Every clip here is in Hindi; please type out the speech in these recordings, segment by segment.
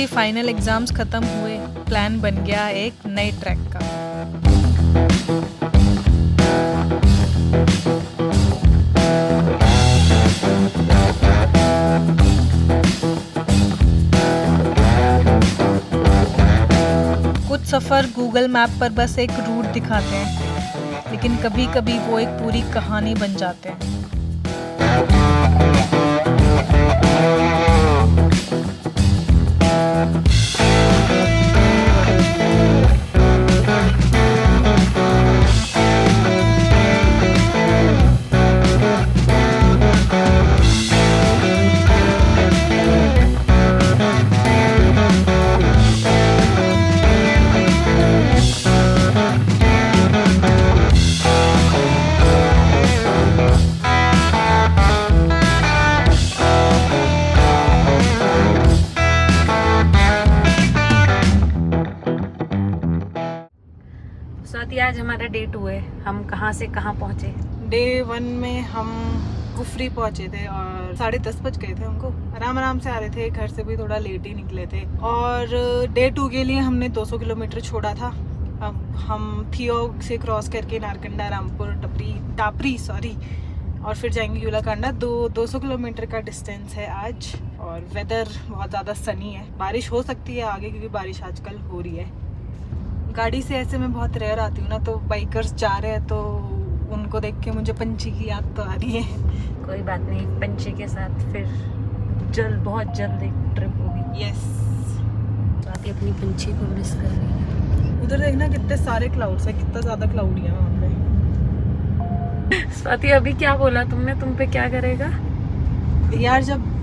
फाइनली फाइनल एग्जाम्स ख़त्म हुए, प्लान बन गया एक नए ट्रैक का। कुछ सफ़र गूगल मैप पर बस एक रूट दिखाते हैं, लेकिन कभी कभी वो एक पूरी कहानी बन जाते हैं। स्वाति, आज हमारा डे 2 है। हम कहाँ से कहाँ पहुँचे? डे 1 में हम कुफरी पहुंचे थे और 10:30 बज गए थे हमको। आराम आराम से आ रहे थे, घर से भी थोड़ा लेट ही निकले थे। और डे 2 के लिए हमने 200 किलोमीटर छोड़ा था। अब हम थियो से क्रॉस करके नारकंडा, रामपुर, टापरी और फिर जाएंगे यूलाकांडा। 200 किलोमीटर का डिस्टेंस है आज। और वेदर बहुत ज़्यादा सनी है, बारिश हो सकती है आगे, क्योंकि बारिश आजकल हो रही है। गाड़ी से ऐसे मैं बहुत रेयर आती हूँ ना, तो बाइकर्स जा रहे हैं तो उनको देख के मुझे पंछी की याद तो आ रही है। कोई बात नहीं, पंछी के साथ फिर बहुत जल्द एक ट्रिप होगी। यस। स्वाति अपनी पंछी को मिस कर रही है। उधर देखना कितने सारे क्लाउड्स है, कितना ज़्यादा क्लाउडी है वहाँ पे। स्वाति, अभी क्या बोला तुमने? तुम पे क्या करेगा यार? जब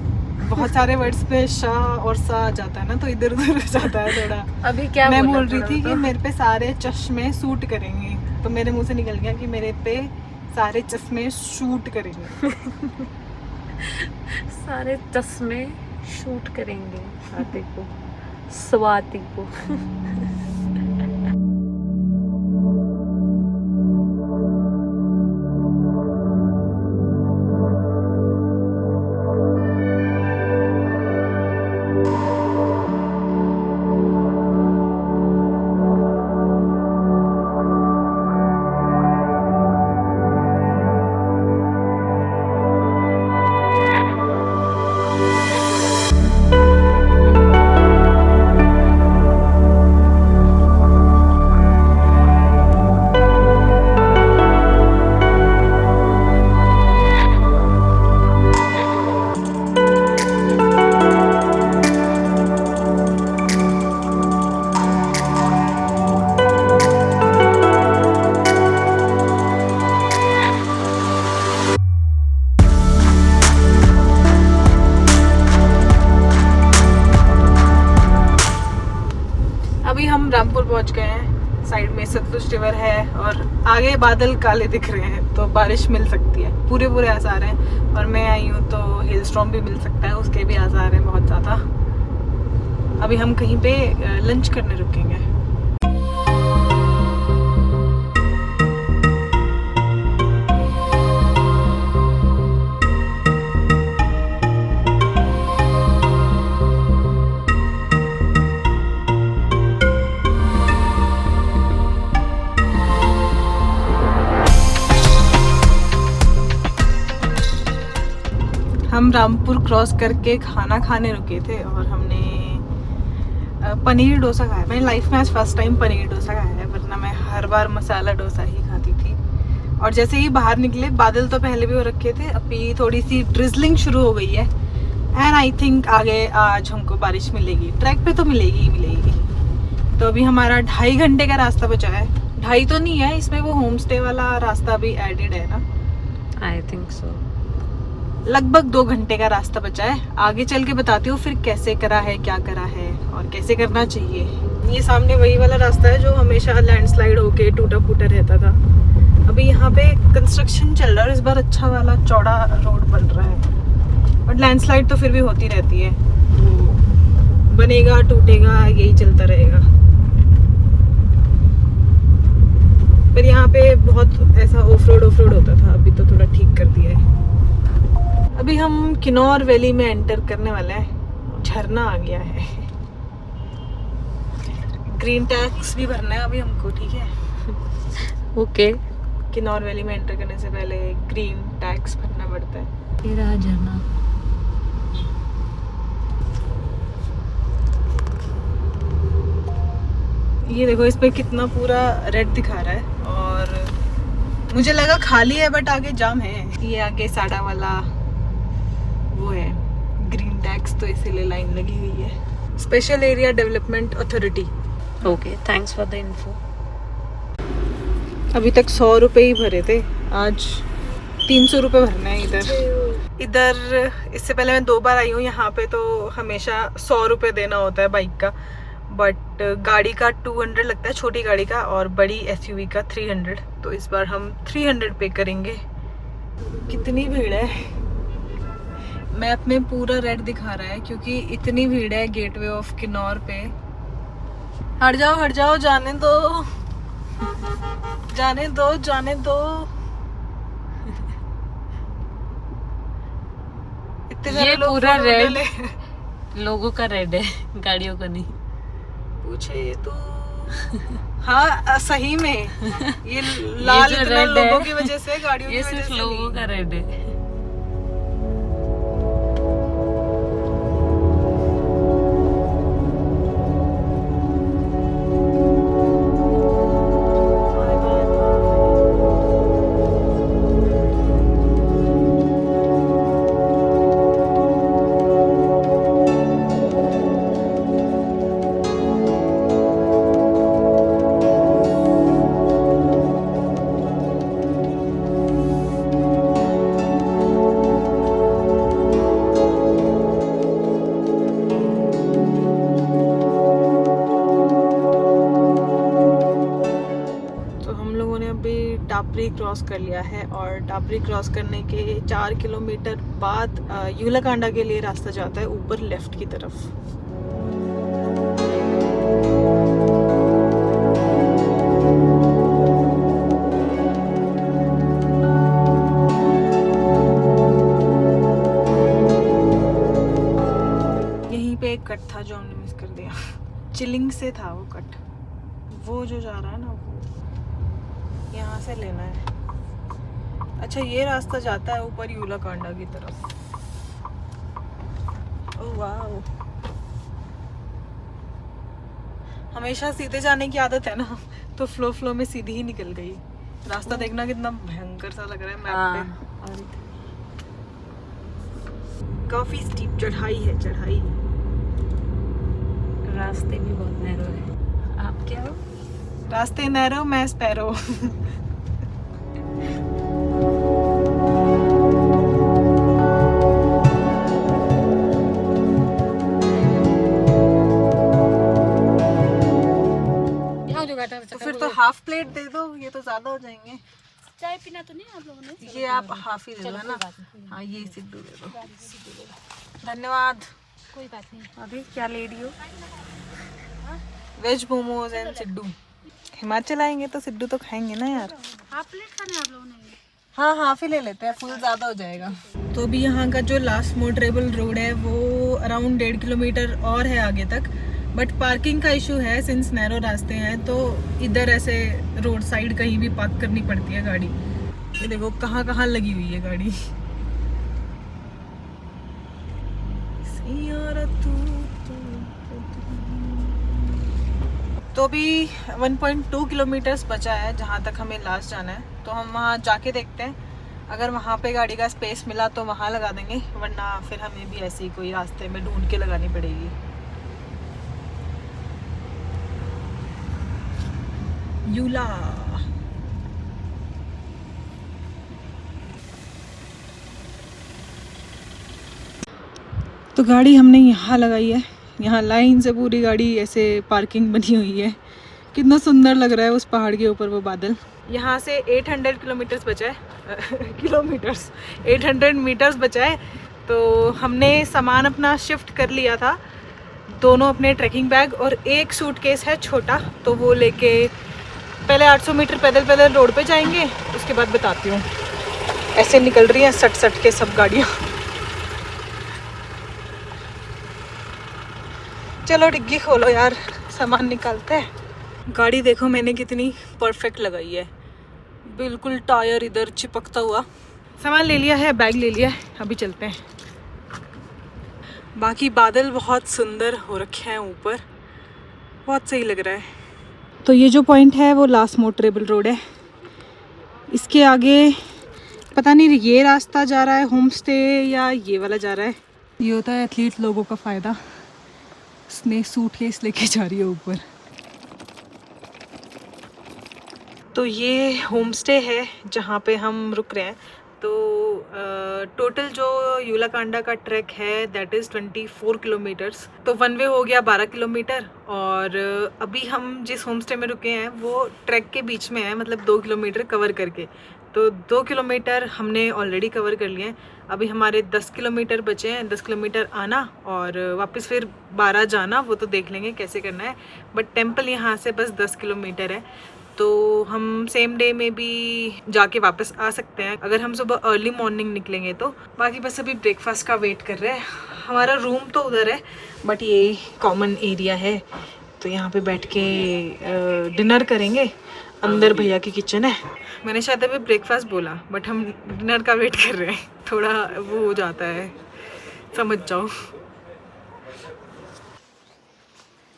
बहुत सारे वर्ड्स पे शाह और सा आ जाता है ना, तो इधर उधर हो जाता है थोड़ा। अभी क्या मैं बोला बोल रही थी तो? कि मेरे पे सारे चश्मे सूट करेंगे, तो मेरे मुंह से निकल गया कि मेरे पे सारे चश्मे शूट करेंगे। सारे चश्मे शूट करेंगे स्वाति को। अभी हम रामपुर पहुंच गए हैं। साइड में सतलुज रिवर है और आगे बादल काले दिख रहे हैं, तो बारिश मिल सकती है। पूरे आसार हैं। और मैं आई हूँ तो हिल स्टॉर्म भी मिल सकता है, उसके भी आसार हैं बहुत ज़्यादा। अभी हम कहीं पे लंच करने रुकेंगे। हम रामपुर क्रॉस करके खाना खाने रुके थे और हमने पनीर डोसा खाया। मैंने लाइफ में आज फर्स्ट टाइम पनीर डोसा खाया है, वरना मैं हर बार मसाला डोसा ही खाती थी। और जैसे ही बाहर निकले, बादल तो पहले भी हो रखे थे, अभी थोड़ी सी ड्रिजलिंग शुरू हो गई है। एंड आई थिंक आगे आज हमको बारिश मिलेगी, ट्रैक पे तो मिलेगी ही मिलेगी। तो अभी हमारा 2.5 घंटे का रास्ता बचा है। 2.5 तो नहीं है, इसमें वो होम स्टे वाला रास्ता भी एडेड है ना। I think so. लगभग 2 घंटे का रास्ता बचा है। आगे चल के बताती हूँ फिर कैसे करा है, क्या करा है और कैसे करना चाहिए। ये सामने वही वाला रास्ता है जो हमेशा लैंडस्लाइड होके टूटा फूटा रहता था। अभी यहाँ पे कंस्ट्रक्शन चल रहा है, इस बार अच्छा वाला चौड़ा रोड बन रहा है। बट लैंडस्लाइड तो फिर भी होती रहती है, बनेगा टूटेगा यही चलता रहेगा। पर यहाँ पे बहुत ऐसा ऑफ रोड होता था, अभी तो थोड़ा ठीक कर दिया है। अभी हम किन्नौर वैली में एंटर करने वाले हैं। झरना आ गया है। ग्रीन टैक्स भी भरना है अभी हमको, ठीक है? ओके। किन्नौर वैली में एंटर करने से पहले ग्रीन टैक्स भरना पड़ता है। ये रहा झरना। ये देखो इस पे कितना पूरा रेड दिखा रहा है, और मुझे लगा खाली है बट आगे जाम है। ये आगे साड़ा वाला वो है ग्रीन टैक्स, तो इसीलिए लाइन लगी हुई है। Special area development authority. Okay, thanks for the info. अभी तक 100 रुपये ही भरे थे, आज 300 रुपये भरना है इधर। इससे पहले मैं 2 बार आई हूँ यहाँ पे, तो हमेशा 100 रुपये देना होता है बाइक का, बट गाड़ी का 200 लगता है, छोटी गाड़ी का, और बड़ी SUV का 300। तो इस बार हम 300 पे करेंगे। कितनी भीड़ है, मैप में पूरा रेड दिखा रहा है क्योंकि इतनी भीड़ है गेटवे ऑफ किन्नौर पे। हट जाओ, जाने दो, जाने दो, जाने दो। इतने सारे ये लोग पूरा फोटो रेड ले। लोगों का रेड है, गाड़ियों का नहीं। पूछे तो हाँ सही में ये लाल जो इतना red लोगों है, की वजह से, गाड़ियों की ये वजह सिर्फ से लोगों नहीं। का रेड है। टापरी क्रॉस कर लिया है, और टापरी क्रॉस करने के 4 किलोमीटर बाद यूलाकांडा के लिए रास्ता जाता है ऊपर लेफ्ट की तरफ। यहीं पे एक कट था जो हमने मिस कर दिया। चिलिंग से था वो कट, वो जो जा रहा है ना वो यहाँ से लेना है। अच्छा ये रास्ता जाता है ऊपर यूलाकांडा की तरफ। ओह वाओ, हमेशा सीधे जाने की आदत है ना, तो फ्लो में सीधी ही निकल गई। रास्ता देखना कितना भयंकर सा लग रहा है मैप पे। काफी स्टीप चढ़ाई है, चढ़ाई। रास्ते भी बहुत नैरो है। आप क्या हो? रास्ते नैरो, मैं स्पैरो। तो फिर तो हाफ प्लेट दे दो, ये तो ज्यादा हो जाएंगे। चाय पीना तो नहीं आप लोगों ने? ये आप हाफ ही दे दो ना। हाँ ये सिड्डू दे दो, धन्यवाद। कोई बात नहीं। अभी क्या ले रही हो? Veg momos and siddu. हिमाचल आएंगे तो सिड्डू तो खाएंगे ना यार। हाफ प्लेट खाने आप लोगों ने? हाँ हाफ ही ले लेते हैं, फुल ज़्यादा हो जाएगा। तो अभी यहाँ का जो लास्ट मोटरेबल रोड है वो अराउंड 1.5 किलोमीटर और है आगे तक, बट पार्किंग का इशू है सिंस नैरो रास्ते हैं, तो इधर ऐसे रोड साइड कहीं भी पार्क करनी पड़ती है गाड़ी। ये देखो कहाँ कहाँ लगी हुई है गाड़ी। तो अभी 1.2 किलोमीटर्स बचा है जहाँ तक हमें लास्ट जाना है, तो हम वहाँ जाके देखते हैं। अगर वहाँ पे गाड़ी का स्पेस मिला तो वहाँ लगा देंगे, वरना फिर हमें भी ऐसी कोई रास्ते में ढूंढ के लगानी पड़ेगी। यूला तो गाड़ी हमने यहाँ लगाई है, यहाँ लाइन से पूरी गाड़ी ऐसे पार्किंग बनी हुई है। कितना सुंदर लग रहा है उस पहाड़ के ऊपर वो बादल। यहाँ से 800 किलोमीटर्स बचा है 800 मीटर्स बचा है। तो हमने सामान अपना शिफ्ट कर लिया था, दोनों अपने ट्रैकिंग बैग और एक सूटकेस है छोटा, तो वो लेके पहले 800 मीटर पैदल रोड पे जाएंगे, उसके बाद बताती हूँ। ऐसे निकल रही हैं सट के सब गाड़ियाँ। चलो डिग्गी खोलो यार, सामान निकालते हैं। गाड़ी देखो मैंने कितनी परफेक्ट लगाई है, बिल्कुल टायर इधर चिपकता हुआ। सामान ले लिया है, बैग ले लिया है, अभी चलते हैं। बाकी बादल बहुत सुंदर हो रखे हैं ऊपर, बहुत सही लग रहा है। तो ये जो पॉइंट है वो लास्ट मोटरेबल रोड है। इसके आगे पता नहीं ये रास्ता जा रहा है होम स्टे या ये वाला जा रहा है। ये होता है एथलीट लोगों का फ़ायदा। इसने सूटकेस लेके जा रही है ऊपर। तो ये होम स्टे है जहाँ पे हम रुक रहे हैं। तो टोटल जो यूलाकांडा का ट्रैक है दैट इज़ 24 किलोमीटर्स। तो वन वे हो गया 12 किलोमीटर, और अभी हम जिस होम स्टे में रुके हैं वो ट्रैक के बीच में है, मतलब 2 किलोमीटर कवर करके। तो 2 किलोमीटर हमने ऑलरेडी कवर कर लिए हैं। अभी हमारे 10 किलोमीटर बचे हैं, 10 किलोमीटर आना और वापस फिर 12 जाना, वो तो देख लेंगे कैसे करना है। बट टेम्पल यहाँ से बस 10 किलोमीटर है, तो हम सेम डे में भी जाके वापस आ सकते हैं अगर हम सुबह अर्ली मॉर्निंग निकलेंगे तो। बाकी बस अभी ब्रेकफास्ट का वेट कर रहे हैं। हमारा रूम तो उधर है बट ये कॉमन एरिया है, तो यहाँ पे बैठ के डिनर करेंगे। अंदर भैया की किचन है। मैंने शायद अभी ब्रेकफास्ट बोला बट हम डिनर का वेट कर रहे हैं, थोड़ा वो हो जाता है, समझ जाओ।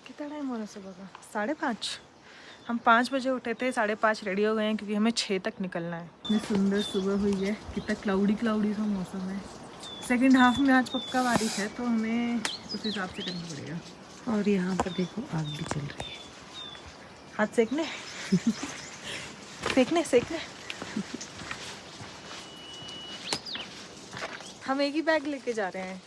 कितना टाइम हो रहा है सुबह का? 5:30। हम 5 बजे उठे थे, 5:30 रेडी हो गए हैं क्योंकि हमें 6 तक निकलना है। इतनी सुंदर सुबह हुई है, कितना क्लाउडी सा मौसम है। सेकंड हाफ में आज पक्का बारिश है, तो हमें उस हिसाब से करना पड़ेगा। और यहाँ पर देखो आग भी चल रही है। हाथ सेकने सेकने हम एक ही बैग लेके जा रहे हैं।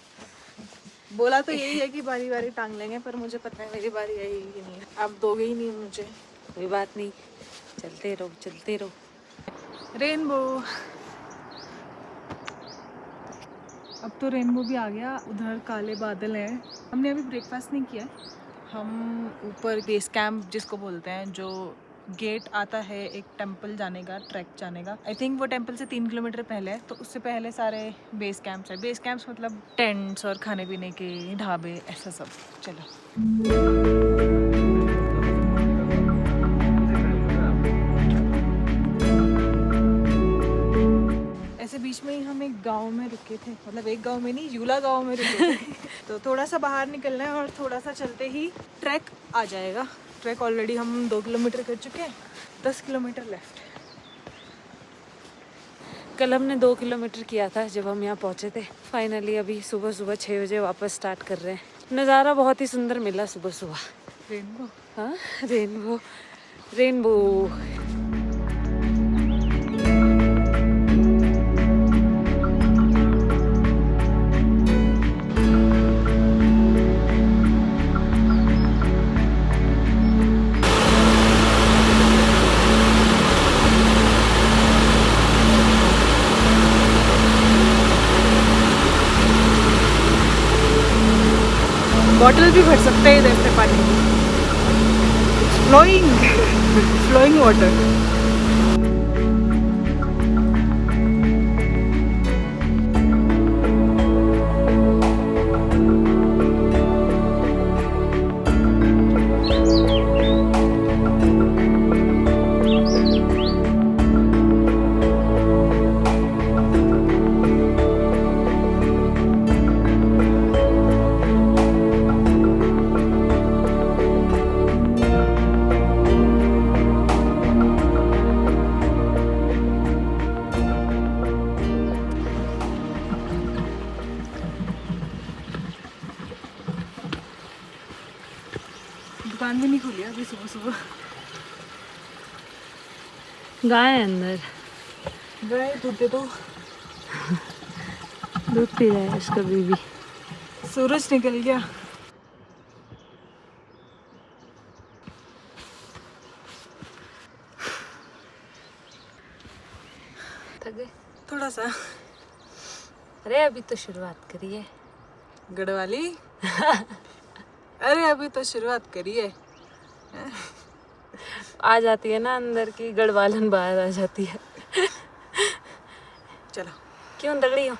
बोला तो यही है कि बारी बारी टांग लेंगे, पर मुझे पता है मेरी बारी आई ही नहीं है। आप दोगे ही नहीं मुझे। कोई बात नहीं, चलते रहो। रेनबो, अब तो रेनबो भी आ गया। उधर काले बादल हैं। हमने अभी ब्रेकफास्ट नहीं किया है। हम ऊपर बेस कैंप जिसको बोलते हैं, जो गेट आता है एक टेंपल जाने का, ट्रैक जाने का। आई थिंक वो टेंपल से 3 किलोमीटर पहले है, तो उससे पहले सारे बेस कैंप्स है। बेस कैंप्स मतलब टेंट्स और खाने पीने के ढाबे, ऐसा सब। चलो ऐसे बीच में ही हम एक गांव में रुके थे, मतलब एक गांव में नहीं, यूला गांव में रुके थे। तो थोड़ा सा बाहर निकलना है और थोड़ा सा चलते ही ट्रैक आ जाएगा। ट्रैक ऑलरेडी हम 2 किलोमीटर कर चुके हैं, 10 किलोमीटर लेफ्ट। कल हमने 2 किलोमीटर किया था जब हम यहाँ पहुँचे थे। फाइनली अभी सुबह 6 बजे वापस स्टार्ट कर रहे हैं। नज़ारा बहुत ही सुंदर मिला सुबह। रेनबो, हाँ रेनबो। बॉटल भी भर सकते हैं इधर से पानी की। Flowing water. दुकान भी नहीं खुली अभी सुबह। गाय है अंदर, गाय दूध दे दो। दूध पी रहा है उसका बीबी। सूरज निकल गया। थक गए थोड़ा सा। अरे अभी तो शुरुआत करी है गढ़वाली। अरे अभी तो शुरुआत करी है। आ जाती है ना अंदर की गढ़वालन, बाहर आ जाती है। चलो, क्यों तगड़ी हो?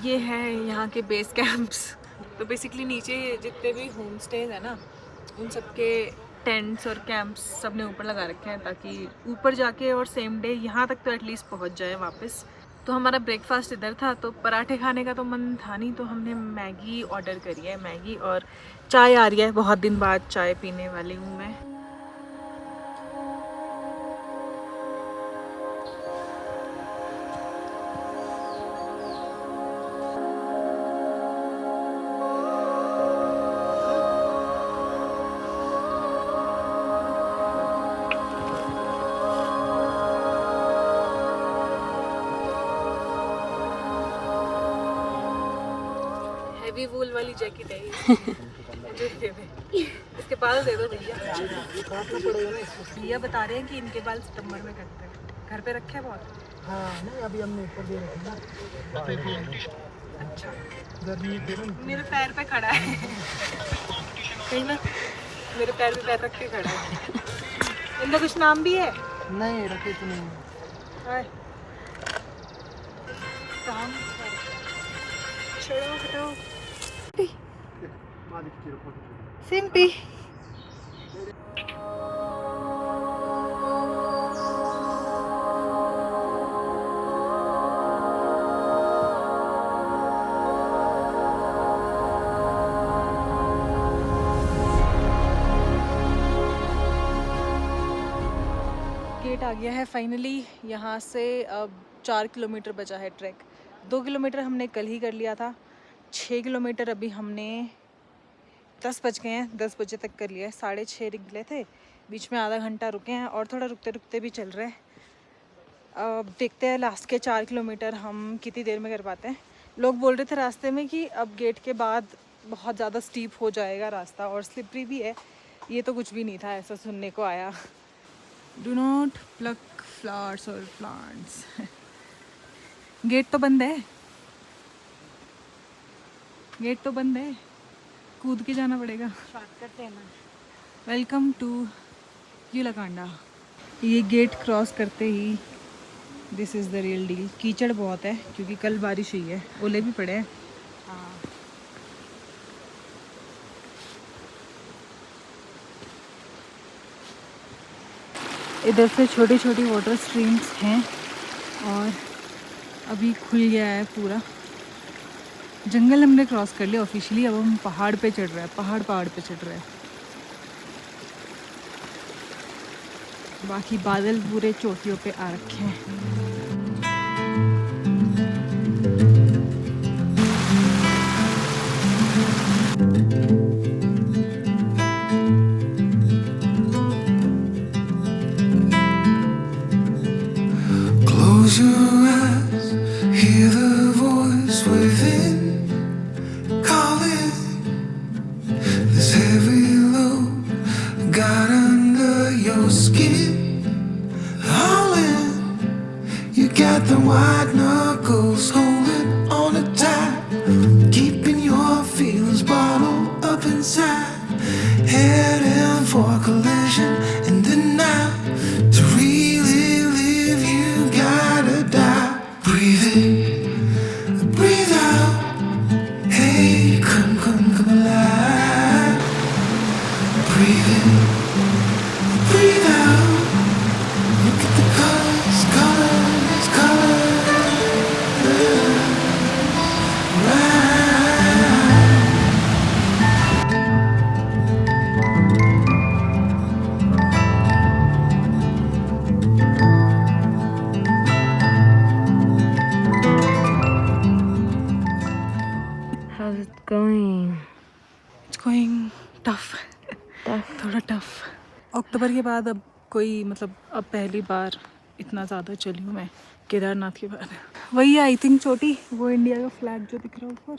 ये है यहाँ के बेस कैंप्स। तो बेसिकली नीचे जितने भी होम स्टेज है ना, उन सबके टेंट्स और कैंप्स सब ने ऊपर लगा रखे हैं ताकि ऊपर जाके और सेम डे यहाँ तक तो एटलीस्ट पहुँच जाए वापस। तो हमारा ब्रेकफास्ट इधर था, तो पराठे खाने का तो मन था नहीं, तो हमने मैगी ऑर्डर करी है। मैगी और चाय आ रही है, बहुत दिन बाद चाय पीने वाली हूँ मैं। हैवी वूल वाली जैकेट है ये। मुझे दे दे, इसके बाल दे दो भैया। भैया बता रहे हैं कि इनके बाल सितंबर में कटते हैं। घर पे रखे हैं बहुत? हाँ नहीं, अभी हमने ऊपर दे रखे हैं। अच्छा, गर्मी मेरे पैर पे खड़ा है कहीं ना, मेरे पैर पे पैर रख के खड़ा है। इनका कुछ नाम भी है? नहीं रखे तो नहीं। हाय, काम छोड़ो हटाओ। सिंपी गेट आ गया है फाइनली। यहाँ से अब 4 किलोमीटर बचा है ट्रैक। 2 किलोमीटर हमने कल ही कर लिया था। 6 किलोमीटर अभी हमने 10 बज गए हैं, 10 बजे तक कर लिया है। 6:30 निकले थे, बीच में आधा घंटा रुके हैं और थोड़ा रुकते रुकते भी चल रहे हैं। अब देखते हैं लास्ट के 4 किलोमीटर हम कितनी देर में कर पाते हैं। लोग बोल रहे थे रास्ते में कि अब गेट के बाद बहुत ज़्यादा स्टीप हो जाएगा रास्ता और स्लिपरी भी है। ये तो कुछ भी नहीं था, ऐसा सुनने को आया। डू नॉट प्लक फ्लावर्स और प्लांट्स। गेट तो बंद है, गेट तो बंद है, कूद के जाना पड़ेगा। शॉर्टकट है ना। Welcome to Yulakanda. ये गेट क्रॉस करते ही this is the real deal. कीचड़ बहुत है क्योंकि कल बारिश हुई है, ओले भी पड़े हैं। हाँ, इधर से छोटी छोटी वाटर स्ट्रीम्स हैं और अभी खुल गया है पूरा। जंगल हमने क्रॉस कर लिया ऑफिशियली। अब हम पहाड़ पे चढ़ रहे हैं, पहाड़ पे चढ़ रहे हैं। बाकी बादल पूरे चोटियों पे आ रखे हैं। Close your eyes, hear the voice within calling. This heavy load got under your skin, howling. You got the white knuckles holding on it tight, keeping your feelings bottled up inside, heading for collision in the night. To really live, you gotta die. Breathe in, breathe out. Hey, come alive. Breathe in, breathe out. Look at the colors, colors, colors. Right. how's it going? It's going tough, थोड़ा टफ। अक्टूबर के बाद अब कोई मतलब अब पहली बार इतना ज़्यादा चली हूँ मैं केदारनाथ के बाद। वही आई थिंक चोटी, वो इंडिया का फ्लैग जो दिख रहा है ऊपर,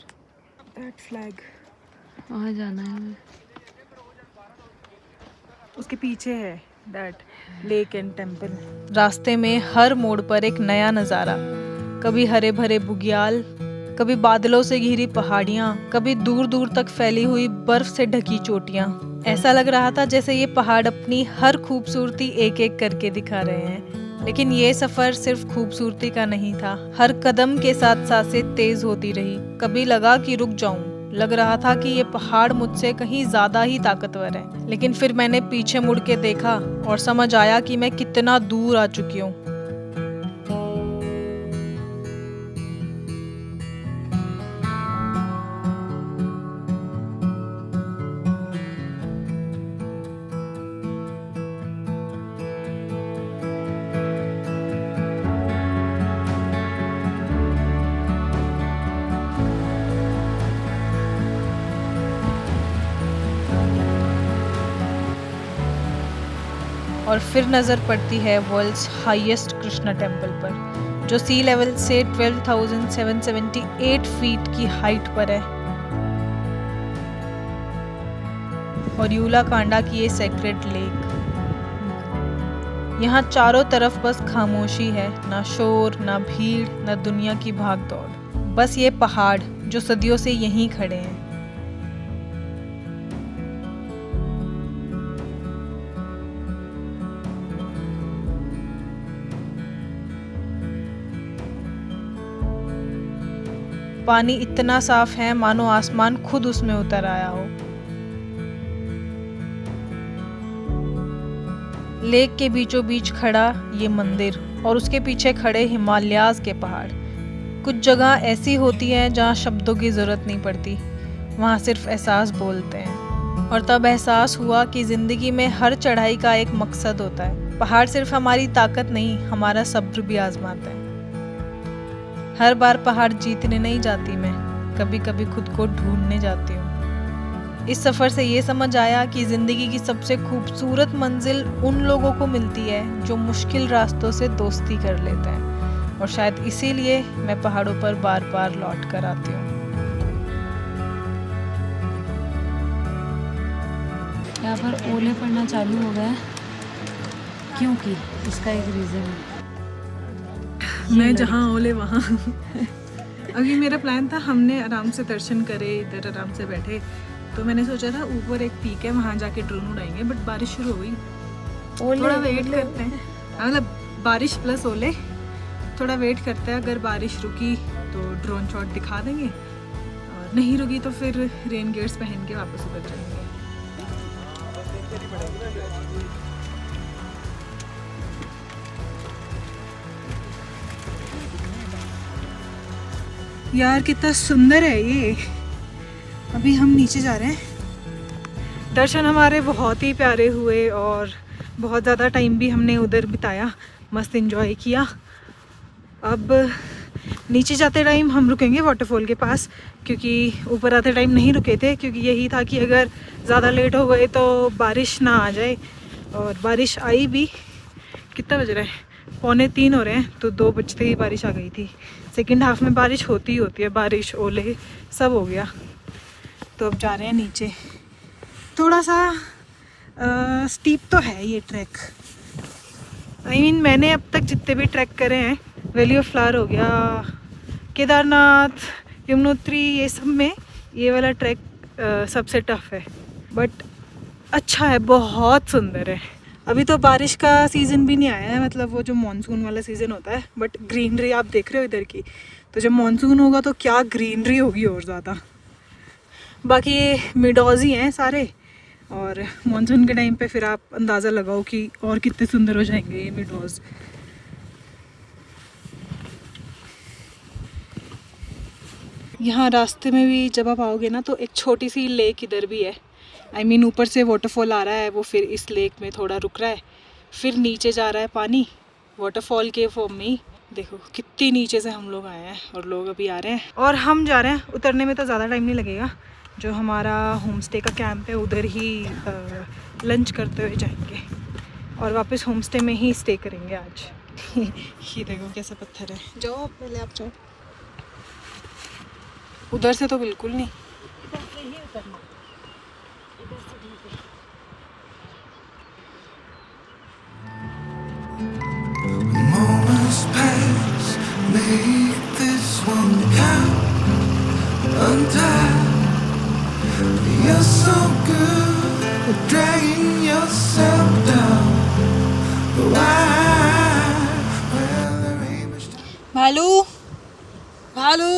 दैट फ्लैग। वहाँ जाना है हमें। उसके पीछे है दैट लेक एंड टेम्पल। रास्ते में हर मोड़ पर एक नया नज़ारा, कभी हरे भरे बुग्याल, कभी बादलों से घिरी पहाड़ियाँ, कभी दूर दूर तक फैली हुई बर्फ से ढकी चोटियाँ। ऐसा लग रहा था जैसे ये पहाड़ अपनी हर खूबसूरती एक एक करके दिखा रहे हैं। लेकिन ये सफर सिर्फ खूबसूरती का नहीं था। हर कदम के साथ सांसें तेज होती रही। कभी लगा कि रुक जाऊं, लग रहा था कि ये पहाड़ मुझसे कहीं ज़्यादा ही ताकतवर है। लेकिन फिर मैंने पीछे मुड़ के देखा और समझ आया कि मैं कितना दूर आ चुकी हूँ। और फिर नज़र पड़ती है वर्ल्ड्स हाईएस्ट कृष्णा टेम्पल पर, जो सी लेवल से 12,778 फीट की हाइट पर है। और यूलाकांडा की ये सेक्रेड लेक। यहाँ चारों तरफ बस खामोशी है, ना शोर, ना भीड़, ना दुनिया की भाग दौड़। बस ये पहाड़ जो सदियों से यहीं खड़े हैं। पानी इतना साफ है मानो आसमान खुद उसमें उतर आया हो। लेक के बीचों बीच खड़ा ये मंदिर और उसके पीछे खड़े हिमालयाज के पहाड़। कुछ जगह ऐसी होती है जहाँ शब्दों की ज़रूरत नहीं पड़ती, वहाँ सिर्फ एहसास बोलते हैं। और तब एहसास हुआ कि ज़िंदगी में हर चढ़ाई का एक मकसद होता है। पहाड़ सिर्फ हमारी ताकत नहीं, हमारा सब्र भी आजमाते हैं। हर बार पहाड़ जीतने नहीं जाती मैं, कभी कभी खुद को ढूंढने जाती हूँ। इस सफ़र से ये समझ आया कि ज़िंदगी की सबसे खूबसूरत मंजिल उन लोगों को मिलती है जो मुश्किल रास्तों से दोस्ती कर लेते हैं। और शायद इसीलिए मैं पहाड़ों पर बार बार लौट कर आती हूँ। यहाँ पर ओले पड़ना चालू हो गया है, क्योंकि इसका एक रीज़न है। मैं जहाँ ओले वहाँ। अभी मेरा प्लान था, हमने आराम से दर्शन करे, इधर आराम से बैठे, तो मैंने सोचा था ऊपर एक पीक है वहाँ जाके ड्रोन उड़ाएंगे, बट बारिश शुरू हो गई। थोड़ा वेट करते हैं, मतलब बारिश प्लस ओले, थोड़ा वेट करते हैं। अगर बारिश रुकी तो ड्रोन शॉट दिखा देंगे, और नहीं रुकी तो फिर रेन गेयर्स पहन के वापस उतर जाएंगे। यार कितना सुंदर है ये। अभी हम नीचे जा रहे हैं। दर्शन हमारे बहुत ही प्यारे हुए और बहुत ज़्यादा टाइम भी हमने उधर बिताया, मस्त एंजॉय किया। अब नीचे जाते टाइम हम रुकेंगे वाटरफॉल के पास, क्योंकि ऊपर आते टाइम नहीं रुके थे, क्योंकि यही था कि अगर ज़्यादा लेट हो गए तो बारिश ना आ जाए। और बारिश आई भी। कितना बज रहा है? 2:45 हो रहे हैं, तो 2 बजते ही बारिश आ गई थी। सेकंड हाफ में बारिश होती ही होती है, बारिश ओले सब हो गया। तो अब जा रहे हैं नीचे। थोड़ा सा स्टीप तो है ये ट्रैक। मैंने अब तक जितने भी ट्रैक करे हैं, वैली ऑफ फ्लावर हो गया, केदारनाथ, यमुनोत्री, ये सब में ये वाला ट्रैक सबसे टफ है, बट अच्छा है, बहुत सुंदर है। अभी तो बारिश का सीज़न भी नहीं आया है, मतलब वो जो मॉनसून वाला सीज़न होता है, बट ग्रीनरी आप देख रहे हो इधर की। तो जब मॉनसून होगा तो क्या ग्रीनरी होगी और ज़्यादा। बाकी ये मिडोज़ ही हैं सारे, और मॉनसून के टाइम पे फिर आप अंदाज़ा लगाओ कि और कितने सुंदर हो जाएंगे ये मिडोज़। यहाँ रास्ते में भी जब आप आओगे ना, तो एक छोटी सी लेक इधर भी है। ऊपर से वाटरफॉल आ रहा है, वो फिर इस लेक में थोड़ा रुक रहा है, फिर नीचे जा रहा है पानी वाटरफॉल के फॉर्म में ही। देखो कितनी नीचे से हम लोग आए हैं, और लोग अभी आ रहे हैं और हम जा रहे हैं। उतरने में तो ज़्यादा टाइम नहीं लगेगा, जो हमारा होम स्टे का कैंप है उधर ही लंच करते हुए जाएंगे और वापस होम स्टे में ही स्टे करेंगे आज। ये देखो कैसा पत्थर है। जाओ पहले आप जाओ। उधर से तो बिल्कुल नहीं। Moments pass, make this one count. Untie. You're so good at dragging yourself down. Why? Well, the rain was भालू, भालू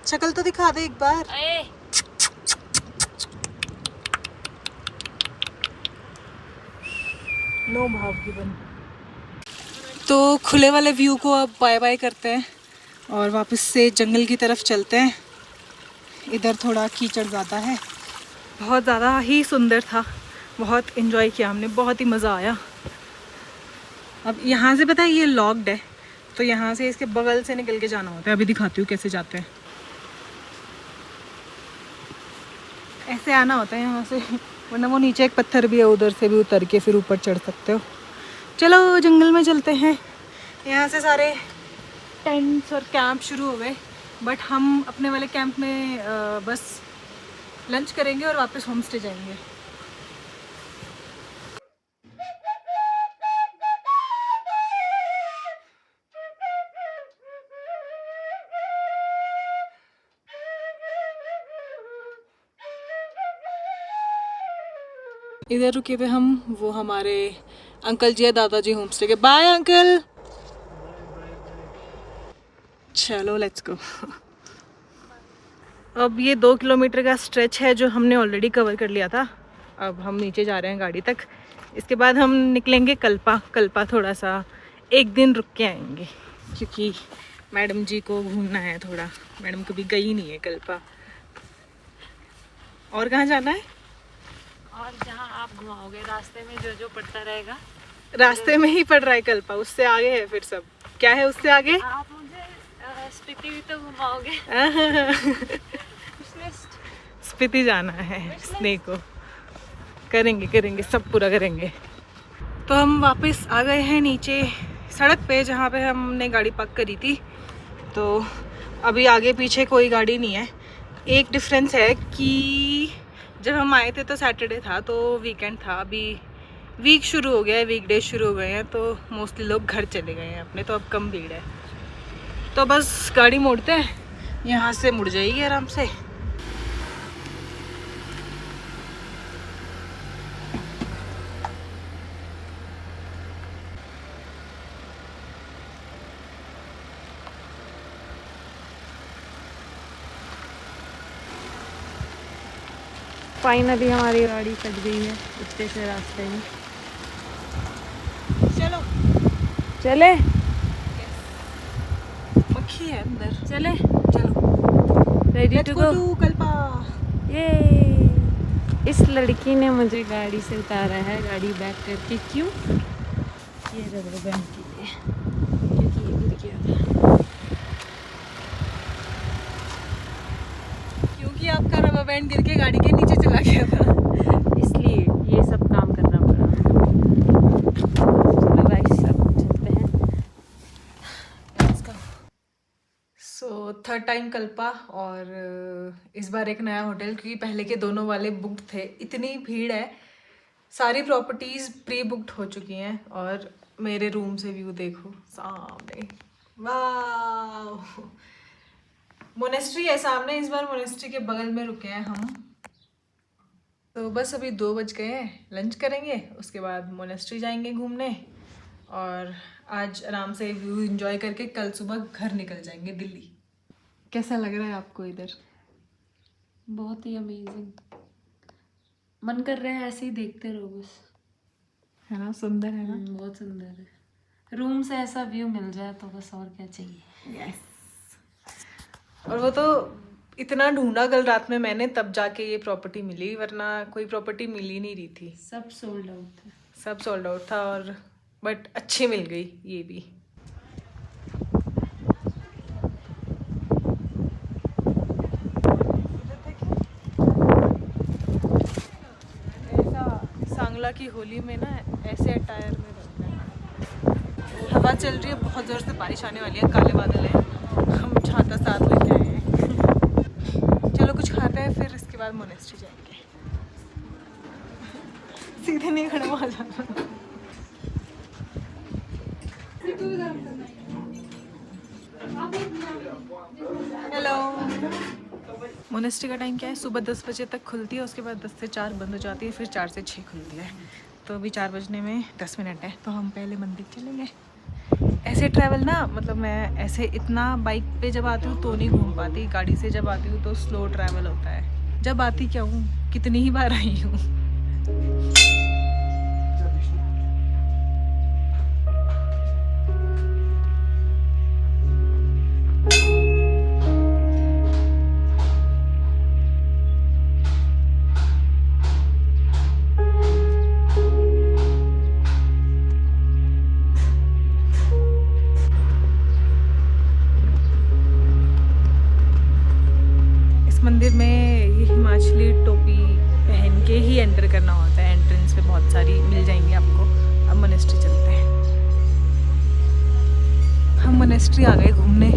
शक्ल तो दिखा दे एक बार। नो भाव की बन। तो खुले वाले व्यू को अब बाय बाय करते हैं और वापस से जंगल की तरफ चलते हैं। इधर थोड़ा कीचड़ ज़्यादा है। बहुत ज़्यादा ही सुंदर था, बहुत इन्जॉय किया हमने, बहुत ही मज़ा आया। अब यहाँ से पता है ये लॉक्ड है, तो यहाँ से इसके बगल से निकल के जाना होता है। अभी दिखाती हूँ कैसे जाते हैं। ऐसे आना होता है यहाँ से, वरना वो नीचे एक पत्थर भी है, उधर से भी उतर के फिर ऊपर चढ़ सकते हो। चलो जंगल में चलते हैं। यहाँ से सारे टेंट्स और कैंप शुरू हो गए, बट हम अपने वाले कैंप में बस लंच करेंगे और वापस होम स्टे जाएंगे। इधर रुके हुए हम, वो हमारे अंकल जी है, दादाजी होम स्टे के। Bye uncle. चलो लेट्स गो। अब ये 2 किलोमीटर का स्ट्रेच है जो हमने ऑलरेडी कवर कर लिया था। अब हम नीचे जा रहे हैं गाड़ी तक। इसके बाद हम निकलेंगे कल्पा थोड़ा सा एक दिन रुक के आएंगे, क्योंकि मैडम जी को घूमना है थोड़ा। मैडम कभी गई नहीं है कल्पा। और कहाँ जाना है? और जहाँ आप घुमाओगे रास्ते में जो जो पड़ता रहेगा। रास्ते में ही पड़ रहा है कल्पा, उससे आगे है फिर सब। क्या है उससे आगे? आप मुझे स्पीति भी तो घुमाओगे। स्पीति जाना है स्नेक को। करेंगे सब पूरा करेंगे। तो हम वापस आ गए हैं नीचे सड़क पे, जहाँ पे हमने गाड़ी पार्क करी थी। तो अभी आगे पीछे कोई गाड़ी नहीं है। एक डिफरेंस है कि जब हम आए थे तो सैटरडे था, तो वीकेंड था। अभी वीक शुरू हो गया है, वीकडेज शुरू हो गए हैं, तो मोस्टली लोग घर चले गए हैं अपने, तो अब कम भीड़ है। तो बस गाड़ी मोड़ते हैं, यहाँ से मुड़ जाएगी आराम से। फाइनली हमारी गाड़ी कट गई है इतने से रास्ते में। चलो चले, मक्खी है अंदर। चले, चलो रेडी टू गो। कल्पा। ये इस लड़की ने मुझे गाड़ी से उतारा है, गाड़ी बैक करके। क्यों? ये रबर बैंड के लिए, क्योंकि ये गिर गया था। क्योंकि आपका रबर बैंड गिर के गाड़ी के नीचे चला गया था, इसलिए ये सब काम करना पड़ा। चलो गाइस अब चलते हैं। सो थर्ड टाइम कल्पा, और इस बार एक नया होटल, क्योंकि पहले के दोनों वाले बुकड थे। इतनी भीड़ है, सारी प्रॉपर्टीज़ प्री बुकड हो चुकी हैं। और मेरे रूम से व्यू देखो सामने, वाह। मोनेस्ट्री है सामने। इस बार मोनेस्ट्री के बगल में रुके हैं हम। तो बस अभी 2 बज गए हैं, लंच करेंगे, उसके बाद मोनेस्ट्री जाएंगे घूमने, और आज आराम से व्यू एंजॉय करके कल सुबह घर निकल जाएंगे दिल्ली। कैसा लग रहा है आपको इधर? बहुत ही अमेजिंग, मन कर रहा है ऐसे ही देखते रहो बस। है ना, सुंदर है ना? बहुत सुंदर है। रूम से ऐसा व्यू मिल जाए तो बस और क्या चाहिए। यस। और वो तो इतना ढूंढा कल रात में मैंने, तब जाके ये प्रॉपर्टी मिली, वरना कोई प्रॉपर्टी मिल ही नहीं रही थी। सब सोल्ड आउट था। सब सोल्ड आउट था, और बट अच्छी मिल गई ये भी। ऐसा सांगला की होली में ना ऐसे अटायर में रहता है। हवा चल रही है, बहुत ज़ोर से बारिश आने वाली है, काले बादल है। हम छाता साथ लेके आए हैं। चलो कुछ खाते हैं, फिर इसके बाद मोनेस्ट्री जाएंगे। सीधे नहीं खड़े वहाँ जाना। हेलो। मोनेस्ट्री का टाइम क्या है? सुबह 10 बजे तक खुलती है, उसके बाद 10 से 4 बंद हो जाती है, फिर 4 से 6 खुलती है। तो अभी 4 बजने में 10 मिनट है, तो हम पहले मंदिर चलेंगे। ऐसे ट्रैवल ना, मतलब मैं ऐसे इतना बाइक पे जब आती हूँ तो नहीं घूम पाती, गाड़ी से जब आती हूँ तो स्लो ट्रैवल होता है। जब आती क्या हूँ, कितनी ही बार आई हूँ। मंदिर में ये हिमाचली टोपी पहन के ही एंटर करना होता है। एंट्रेंस पे बहुत सारी मिल जाएंगी आपको। अब मोनेस्ट्री चलते हैं। हम मोनेस्ट्री आ गए घूमने।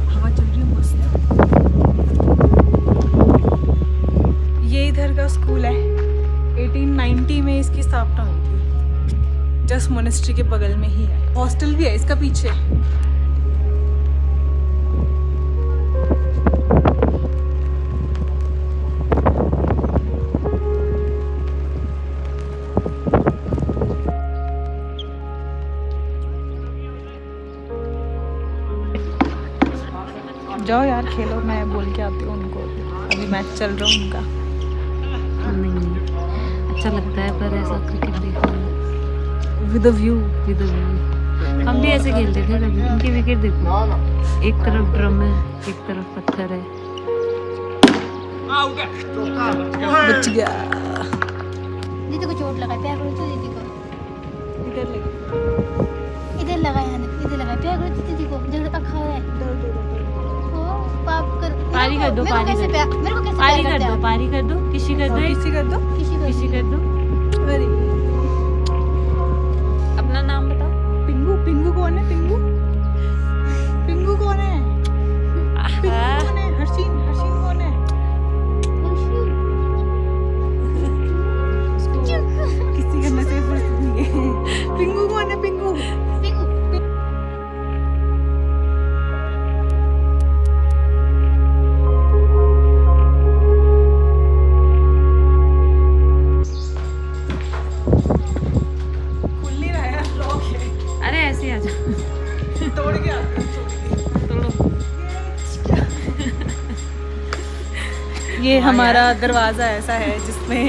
हवा चल रही है मस्त। ये इधर का स्कूल है। 1890 में इसकी स्थापना हुई थी। जस्ट मोनेस्ट्री के बगल में ही है। हॉस्टल भी है इसका पीछे। जाओ यार खेलो, मैं बोल के आती हूँ उनको। अभी मैच चल रहा है उनका। नहीं अच्छा लगता है पर ऐसा क्रिकेट देखना with a view. With a view. हम भी ऐसे खेलते थे कभी। इनकी विकेट देखो, एक तरफ ड्रम है एक तरफ पत्थर है। बच गया। दीदी को चोट लगा, पैर करो तो दीदी को इधर लगी। इधर लगा है, इधर लगा, पैर करो तो दीदी को जगह का खा है। ओ पाप कर, पारी कर दो, पारी कर दो, मेरे को कैसे पारी प्यार कर करते दो, हैं? पारी कर दो, किसी कर दो, किसी कर दो। किसी कर दो। अरे अपना नाम बताओ। पिंगू। पिंगू कौन है? पिंगू पिंगू कौन है? पिंगू कौन है? हर्षिन। हर्षिन कौन है? किसी करने से फुर्सत नहीं है। पिंगू कौन है? पिंगू। पिंगू खुल नहीं रहा है, लॉक है। अरे ऐसे आ जाओ। तोड़ के आते हैं, तोड़ो। ये हमारा दरवाज़ा ऐसा है जिसमें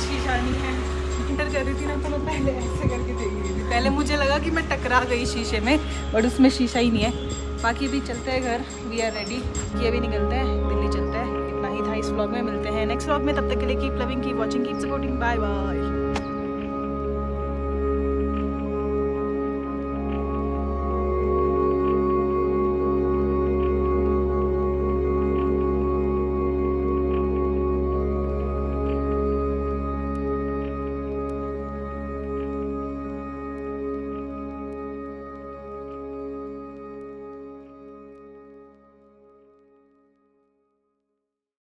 शीशा नहीं है। इंटर कर रही थी ना तो मैं पहले ऐसे करके देख रही थी। पहले मुझे लगा कि मैं टकरा गई शीशे में, बट उसमें शीशा ही नहीं है। बाकी भी चलते हैं घर। We are ready. ये भी निकलते हैं, दिल्ली चलते हैं। इतना ही था इस व्लॉग में। मिलते हैं नेक्स्ट व्लॉग में। तब तक के लिए keep loving, keep watching, keep supporting. Bye bye.